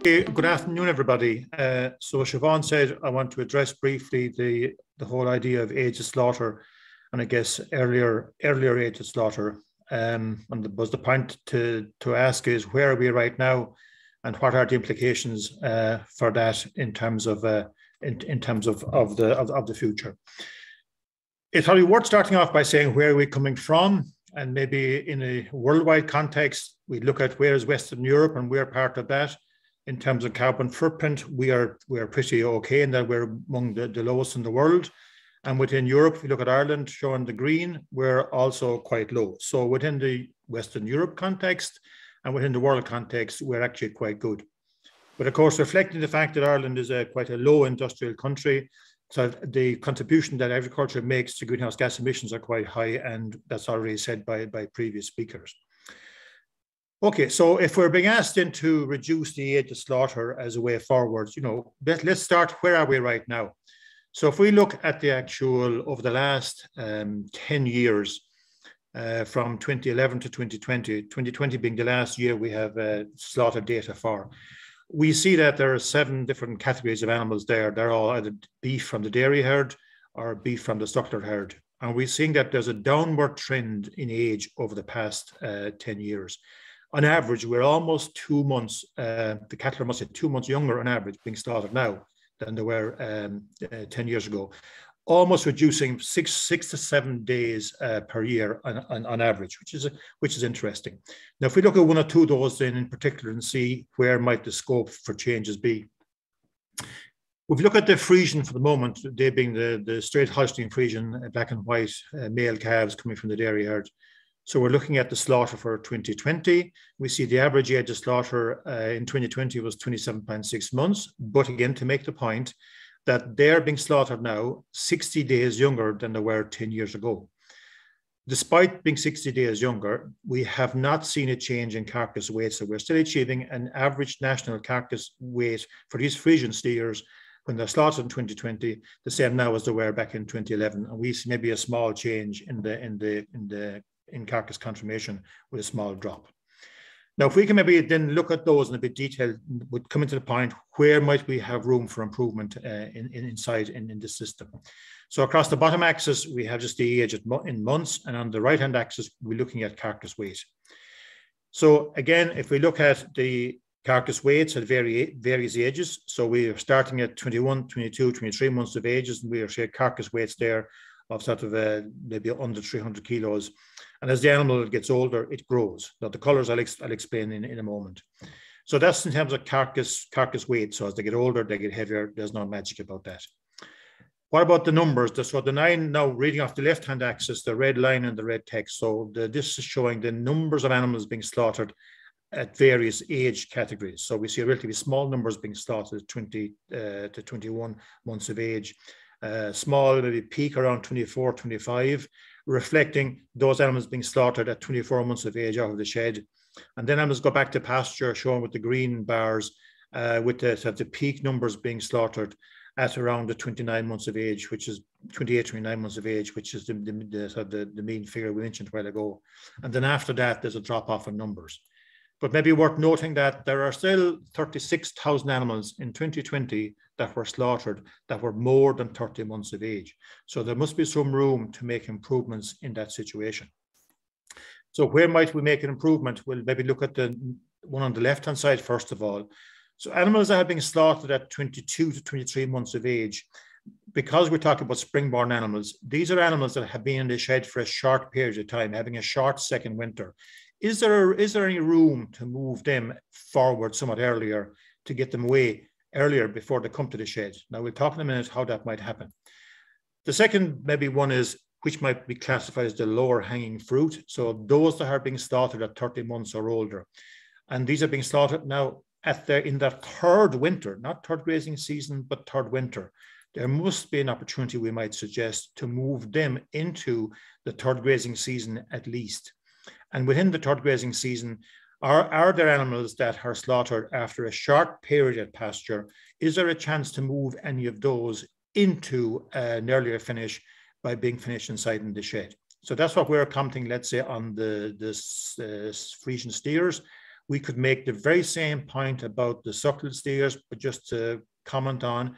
Okay, good afternoon, everybody. So Siobhan said I want to address briefly the whole idea of age of slaughter, and I guess earlier age of slaughter. And the point to ask is, where are we right now, and what are the implications for that in terms of the future? It's probably worth starting off by saying where are we coming from, and maybe in a worldwide context, we look at where is Western Europe, and we're part of that. In terms of carbon footprint, we are pretty okay in that we're among the lowest in the world. And within Europe, if you look at Ireland, shown the green, we're also quite low. So within the Western Europe context and within the world context, we're actually quite good. But of course, reflecting the fact that Ireland is quite a low industrial country, so the contribution that agriculture makes to greenhouse gas emissions are quite high, and that's already said by previous speakers. Okay, so if we're being asked then to reduce the age of slaughter as a way forward, let's start, where are we right now? So if we look at the actual, over the last 10 years, from 2011 to 2020, 2020 being the last year we have slaughter data for, we see that there are 7 different categories of animals there. They're all either beef from the dairy herd or beef from the suckler herd. And we're seeing that there's a downward trend in age over the past 10 years. On average, we're almost 2 months, the cattle are must be 2 months younger on average being slaughtered now than they were 10 years ago, almost reducing 6 to 7 days per year on average, which is interesting. Now, if we look at 1 or 2 of those then in particular and see where might the scope for changes be. If we look at the Friesian for the moment, they being the straight Holstein Friesian, black and white male calves coming from the dairy herd. So we're looking at the slaughter for 2020. We see the average age of slaughter in 2020 was 27.6 months. But again, to make the point that they're being slaughtered now 60 days younger than they were 10 years ago. Despite being 60 days younger, we have not seen a change in carcass weight. So we're still achieving an average national carcass weight for these Friesian steers when they're slaughtered in 2020, the same now as they were back in 2011. And we see maybe a small change in carcass conformation with a small drop. Now, if we can maybe then look at those in a bit detail, would come into the point, where might we have room for improvement inside this system? So across the bottom axis, we have just the age in months, and on the right-hand axis, we're looking at carcass weight. So again, if we look at the carcass weights at various ages, so we are starting at 21, 22, 23 months of ages, and we are seeing carcass weights there of sort of maybe under 300 kilos. And as the animal gets older, it grows. Now, the colors I'll explain in a moment. So that's in terms of carcass weight. So as they get older, they get heavier. There's no magic about that. What about the numbers? So the 9, now reading off the left-hand axis, the red line and the red text. So this is showing the numbers of animals being slaughtered at various age categories. So we see relatively small numbers being slaughtered at 20 to 21 months of age. Small, maybe peak around 24, 25, reflecting those animals being slaughtered at 24 months of age out of the shed. And then animals go back to pasture, shown with the green bars, with the peak numbers being slaughtered at around the 29 months of age, which is 28, 29 months of age, which is the mean figure we mentioned a while ago. And then after that, there's a drop off in numbers. But maybe worth noting that there are still 36,000 animals in 2020 that were slaughtered that were more than 30 months of age. So there must be some room to make improvements in that situation. So where might we make an improvement? We'll maybe look at the one on the left-hand side first of all. So animals that have been slaughtered at 22 to 23 months of age, because we're talking about spring-born animals, these are animals that have been in the shed for a short period of time, having a short second winter. Is there any room to move them forward somewhat earlier to get them away earlier before they come to the shed? Now, we'll talk in a minute how that might happen. The second maybe one is, which might be classified as the lower hanging fruit. So those that are being slaughtered at 30 months or older. And these are being slaughtered now in their third winter, not third grazing season, but third winter. There must be an opportunity, we might suggest, to move them into the third grazing season at least. And within the third grazing season, are there animals that are slaughtered after a short period at pasture? Is there a chance to move any of those into an earlier finish by being finished inside in the shed? So that's what we're commenting, let's say, on the Friesian steers. we could make the very same point about the suckler steers, but just to comment on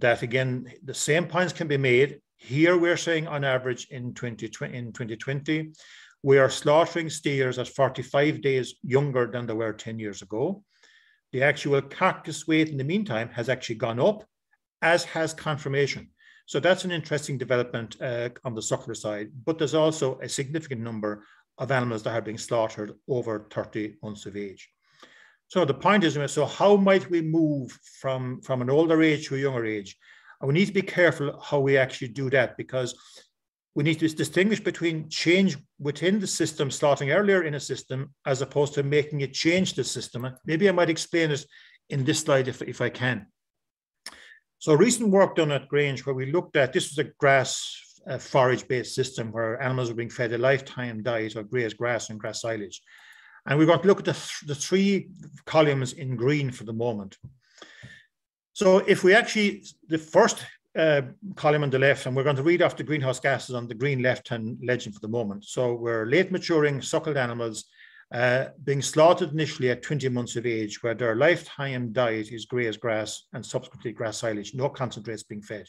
that again, the same points can be made. Here we're saying on average in 2020, we are slaughtering steers at 45 days younger than they were 10 years ago. The actual carcass weight in the meantime has actually gone up, as has conformation. So that's an interesting development on the suckler side, but there's also a significant number of animals that are being slaughtered over 30 months of age. So the point is, so how might we move from an older age to a younger age? And we need to be careful how we actually do that, because we need to distinguish between change within the system, starting earlier in a system, as opposed to making it change the system. Maybe I might explain it in this slide if I can. So recent work done at Grange, where we looked at, this was a grass forage-based system where animals were being fed a lifetime diet of grazed grass and grass silage. And we're going to look at the three columns in green for the moment. So if we actually, the first column on the left, and we're going to read off the greenhouse gases on the green left-hand legend for the moment. So we're late maturing suckled animals being slaughtered initially at 20 months of age, where their lifetime diet is grazed grass and subsequently grass silage, no concentrates being fed.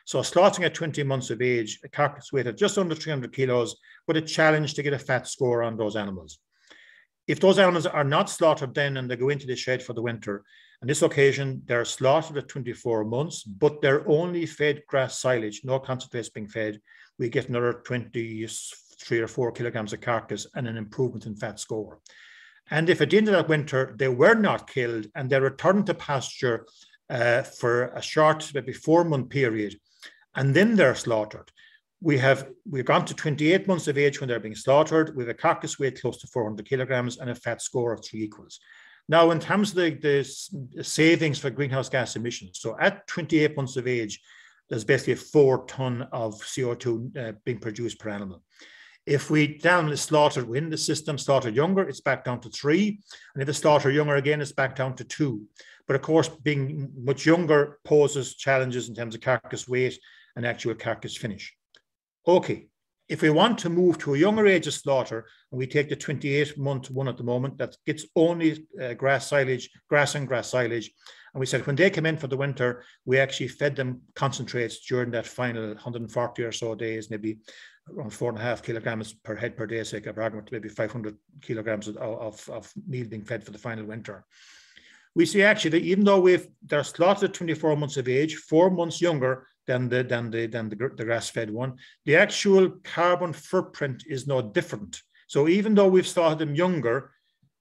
So slaughtering at 20 months of age, a carcass weight of just under 300 kilos, but a challenge to get a fat score on those animals. If those animals are not slaughtered then and they go into the shed for the winter, on this occasion, they're slaughtered at 24 months, but they're only fed grass silage, no concentrates being fed. We get another 23 or 4 kilograms of carcass and an improvement in fat score. And if at the end of that winter, they were not killed and they returned to pasture for a short, maybe 4-month period, and then they're slaughtered, we've gone to 28 months of age when they're being slaughtered with a carcass weight close to 400 kilograms and a fat score of 3 equals. Now, in terms of the savings for greenhouse gas emissions, so at 28 months of age, there's basically 4 ton of CO2 being produced per animal. If we down the slaughtered within the system, slaughtered younger, it's back down to 3. And if it's slaughtered younger again, it's back down to 2. But of course, being much younger poses challenges in terms of carcass weight and actual carcass finish. Okay, if we want to move to a younger age of slaughter, and we take the 28-month one at the moment, that gets only grass and grass silage, and we said when they come in for the winter, we actually fed them concentrates during that final 140 or so days, maybe around 4.5 kilograms per head per day, sake of argument, maybe 500 kilograms of meal being fed for the final winter. We see actually that even though they're slaughtered at 24 months of age, 4 months younger than the grass-fed one, the actual carbon footprint is no different. So even though we've slaughtered them younger,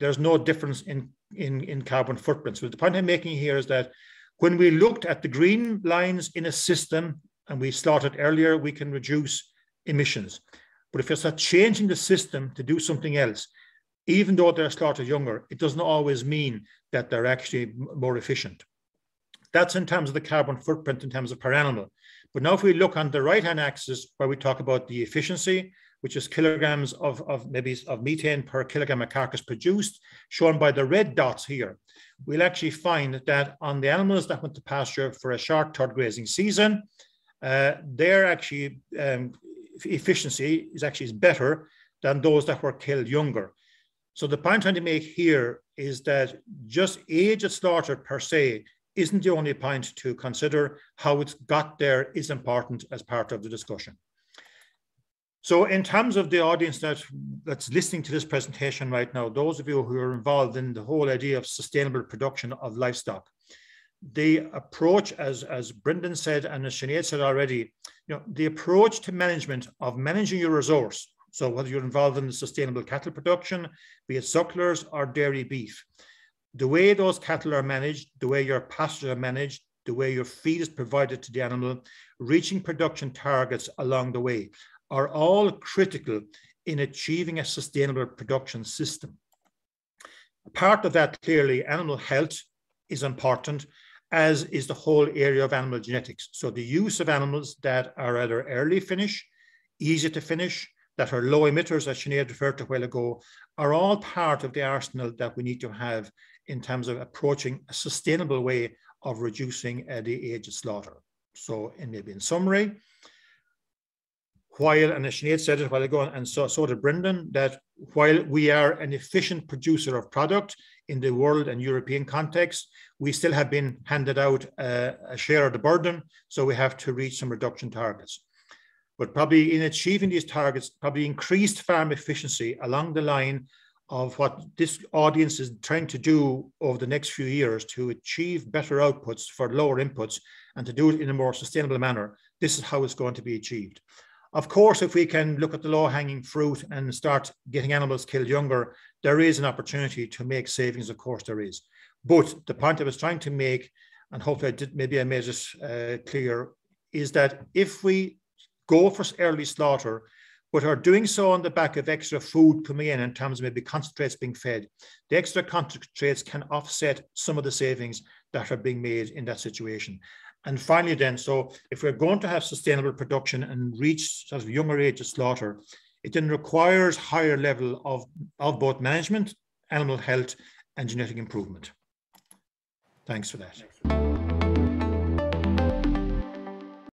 there's no difference in carbon footprint. So the point I'm making here is that when we looked at the green lines in a system and we slaughtered earlier, we can reduce emissions. But if you start changing the system to do something else, even though they're slaughtered younger, it doesn't always mean that they're actually more efficient. That's in terms of the carbon footprint in terms of per animal. But now if we look on the right-hand axis where we talk about the efficiency, which is kilograms of methane per kilogram of carcass produced, shown by the red dots here, we'll actually find that on the animals that went to pasture for a short third grazing season, their actually efficiency is better than those that were killed younger. So the point I'm trying to make here is that just age of slaughter per se isn't the only point to consider. How it's got there is important as part of the discussion. So in terms of the audience that's listening to this presentation right now, those of you who are involved in the whole idea of sustainable production of livestock, the approach, as Brendan said and as Sinead said already, the approach to managing your resource, so whether you're involved in the sustainable cattle production, be it sucklers or dairy beef, the way those cattle are managed, the way your pastures are managed, the way your feed is provided to the animal, reaching production targets along the way are all critical in achieving a sustainable production system. Part of that, clearly, animal health is important, as is the whole area of animal genetics. So the use of animals that are either early finish, easy to finish, that are low emitters, as Sinead referred to a while ago, are all part of the arsenal that we need to have in terms of approaching a sustainable way of reducing the age of slaughter. So maybe in summary, while, and as Sinead said it a while ago, and so did Brendan, that while we are an efficient producer of product in the world and European context, we still have been handed out a share of the burden, so we have to reach some reduction targets. But probably in achieving these targets, probably increased farm efficiency along the line of what this audience is trying to do over the next few years to achieve better outputs for lower inputs and to do it in a more sustainable manner. This is how it's going to be achieved. Of course, if we can look at the low-hanging fruit and start getting animals killed younger, there is an opportunity to make savings, of course there is. But the point I was trying to make, and hopefully maybe I made it clear, is that if we go for early slaughter, but are doing so on the back of extra food coming in terms of maybe concentrates being fed, the extra concentrates can offset some of the savings that are being made in that situation. And finally then, so if we're going to have sustainable production and reach sort of younger age of slaughter, it then requires higher level of both management, animal health, and genetic improvement. Thanks for that.